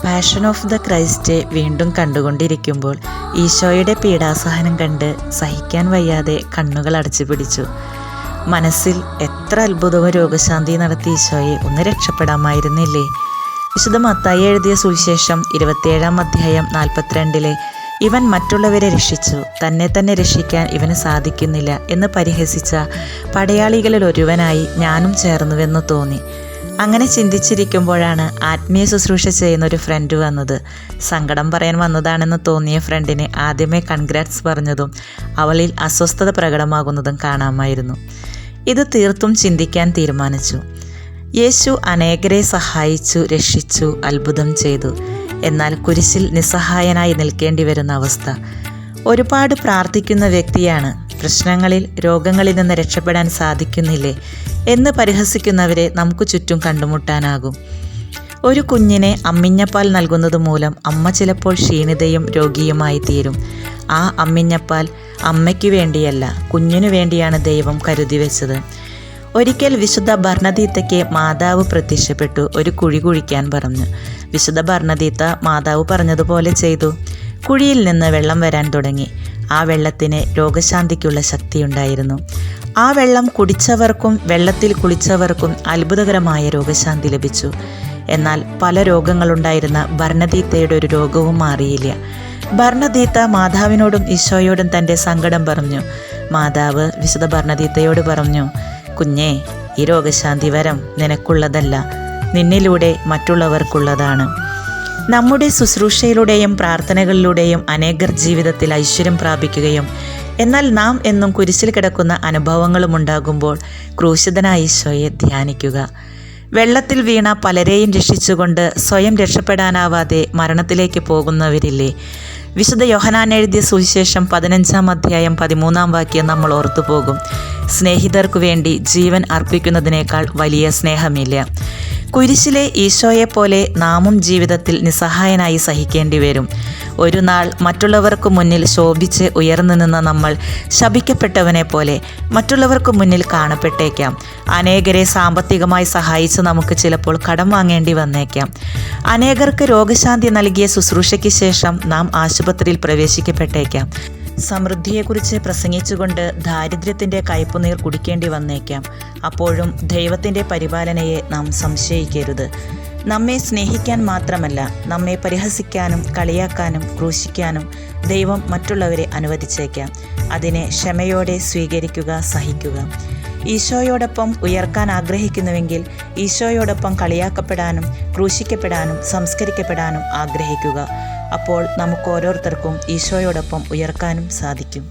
Passion of the Christ വീണ്ടും കണ്ടുകൊണ്ടിരിക്കുമ്പോൾ ഈശോയുടെ പീഡാസഹനം കണ്ട് സഹിക്കാൻ വയ്യാതെ കണ്ണുകൾ അടച്ചു പിടിച്ചു. മനസ്സിൽ എത്ര അത്ഭുതവും രോഗശാന്തി നടത്തിയ ഈശോയെ ഒന്ന് രക്ഷപ്പെടാമായിരുന്നില്ലേ? വിശുദ്ധ മത്തായി എഴുതിയ സുവിശേഷം 27-ാം അധ്യായം 42-ലെ ഇവൻ മറ്റുള്ളവരെ രക്ഷിച്ചു, തന്നെ തന്നെ രക്ഷിക്കാൻ ഇവന് സാധിക്കുന്നില്ല എന്ന് പരിഹസിച്ച പടയാളികളിൽ ഒരുവനായി ഞാനും ചേർന്നുവെന്ന് തോന്നി. അങ്ങനെ ചിന്തിച്ചിരിക്കുമ്പോഴാണ് ആത്മീയ ശുശ്രൂഷ ചെയ്യുന്ന ഒരു ഫ്രണ്ട് വന്നത്. സങ്കടം പറയാൻ വന്നതാണെന്ന് തോന്നിയ ഫ്രണ്ടിനെ ആദ്യമേ കൺഗ്രാറ്റ്സ് പറഞ്ഞതും അവളിൽ അസ്വസ്ഥത പ്രകടമാകുന്നതും കാണാമായിരുന്നു. ഇത് തീർത്തും ചിന്തിക്കാൻ തീരുമാനിച്ചു. യേശു അനേകരെ സഹായിച്ചു, രക്ഷിച്ചു, അത്ഭുതം ചെയ്തു. എന്നാൽ കുരിശിൽ നിസ്സഹായനായി നിൽക്കേണ്ടി വരുന്ന അവസ്ഥ. ഒരുപാട് പ്രാർത്ഥിക്കുന്ന വ്യക്തിയാണ്, പ്രശ്നങ്ങളിൽ രോഗങ്ങളിൽ നിന്ന് രക്ഷപ്പെടാൻ സാധിക്കുന്നില്ലേ എന്ന് പരിഹസിക്കുന്നവരെ നമുക്ക് ചുറ്റും കണ്ടുമുട്ടാനാകും. ഒരു കുഞ്ഞിനെ അമ്മിഞ്ഞപ്പാൽ നൽകുന്നത് മൂലം അമ്മ ചിലപ്പോൾ ക്ഷീണിതയും രോഗിയുമായി തീരും. ആ അമ്മിഞ്ഞപ്പാൽ അമ്മയ്ക്ക് വേണ്ടിയല്ല, കുഞ്ഞിനു വേണ്ടിയാണ് ദൈവം കരുതി വെച്ചത്. ഒരിക്കൽ വിശുദ്ധ ബർണദീത്തയ്ക്ക് മാതാവ് പ്രത്യക്ഷപ്പെട്ടു ഒരു കുഴി കുഴിക്കാൻ പറഞ്ഞു. വിശുദ്ധ ബർണദീത്ത മാതാവ് പറഞ്ഞതുപോലെ ചെയ്തു. കുഴിയിൽ നിന്ന് വെള്ളം വരാൻ തുടങ്ങി. ആ വെള്ളത്തിന് രോഗശാന്തിക്കുള്ള ശക്തിയുണ്ടായിരുന്നു. ആ വെള്ളം കുടിച്ചവർക്കും വെള്ളത്തിൽ കുളിച്ചവർക്കും അത്ഭുതകരമായ രോഗശാന്തി ലഭിച്ചു. എന്നാൽ പല രോഗങ്ങളുണ്ടായിരുന്ന ബർണദീത്തയുടെ ഒരു രോഗവും മാറിയില്ല. ബർണദീത്ത മാതാവിനോടും ഈശോയോടും തൻ്റെ സങ്കടം പറഞ്ഞു. മാതാവ് വിശുദ്ധ ബർണദീത്തയോട് പറഞ്ഞു, കുഞ്ഞേ, ഈ രോഗശാന്തി വരം നിനക്കുള്ളതല്ല, നിന്നിലൂടെ മറ്റുള്ളവർക്കുള്ളതാണ്. നമ്മുടെ ശുശ്രൂഷയിലൂടെയും പ്രാർത്ഥനകളിലൂടെയും അനേകർ ജീവിതത്തിൽ ഐശ്വര്യം പ്രാപിക്കുകയും എന്നാൽ നാം എന്നും കുരിശിൽ കിടക്കുന്ന അനുഭവങ്ങളും ഉണ്ടാകുമ്പോൾ ക്രൂശിതനായ ഈശോയെ ധ്യാനിക്കുക. വെള്ളത്തിൽ വീണ പലരെയും രക്ഷിച്ചുകൊണ്ട് സ്വയം രക്ഷപ്പെടാനാവാതെ മരണത്തിലേക്ക് പോകുന്നവരില്ലേ? വിശുദ്ധ യോഹന്നാൻ എഴുതിയ സുവിശേഷം 15-ാം അധ്യായം 13-ാം വാക്യം നമ്മൾ ഓർത്തുപോകും. സ്നേഹിതർക്കു വേണ്ടി ജീവൻ അർപ്പിക്കുന്നതിനേക്കാൾ വലിയ സ്നേഹമില്ല. കുരിശിലെ ഈശോയെപ്പോലെ നാമും ജീവിതത്തിൽ നിസ്സഹായനായി സഹിക്കേണ്ടി വരും. ഒരു നാൾ മറ്റുള്ളവർക്ക് മുന്നിൽ ശോഭിച്ച് ഉയർന്നു നിന്ന നമ്മൾ ശപിക്കപ്പെട്ടവനെ പോലെ മറ്റുള്ളവർക്ക് മുന്നിൽ കാണപ്പെട്ടേക്കാം. അനേകരെ സാമ്പത്തികമായി സഹായിച്ച് നമുക്ക് ചിലപ്പോൾ കടം വാങ്ങേണ്ടി വന്നേക്കാം. അനേകർക്ക് രോഗശാന്തി നൽകിയ ശുശ്രൂഷയ്ക്ക് ശേഷം നാം ആശുപത്രിയിൽ പ്രവേശിക്കപ്പെട്ടേക്കാം. സമൃദ്ധിയെക്കുറിച്ച് പ്രസംഗിച്ചുകൊണ്ട് ദാരിദ്ര്യത്തിൻ്റെ കയ്പുനീർ കുടിക്കേണ്ടി വന്നേക്കാം. അപ്പോഴും ദൈവത്തിൻ്റെ പരിപാലനയെ നാം സംശയിക്കരുത്. നമ്മെ സ്നേഹിക്കാൻ മാത്രമല്ല, നമ്മെ പരിഹസിക്കാനും കളിയാക്കാനും ക്രൂശിക്കാനും ദൈവം മറ്റുള്ളവരെ അനുവദിച്ചേക്കാം. അതിനെ ക്ഷമയോടെ സ്വീകരിക്കുക, സഹിക്കുക. ഈശോയോടൊപ്പം ഉയർക്കാൻ ആഗ്രഹിക്കുന്നുവെങ്കിൽ ഈശോയോടൊപ്പം കളിയാക്കപ്പെടാനും ക്രൂശിക്കപ്പെടാനും സംസ്കരിക്കപ്പെടാനും ആഗ്രഹിക്കുക. അപ്പോൾ നമുക്ക് ഓരോരുത്തർക്കും ഈശോയോടൊപ്പം ഉയർക്കാനും സാധിക്കും.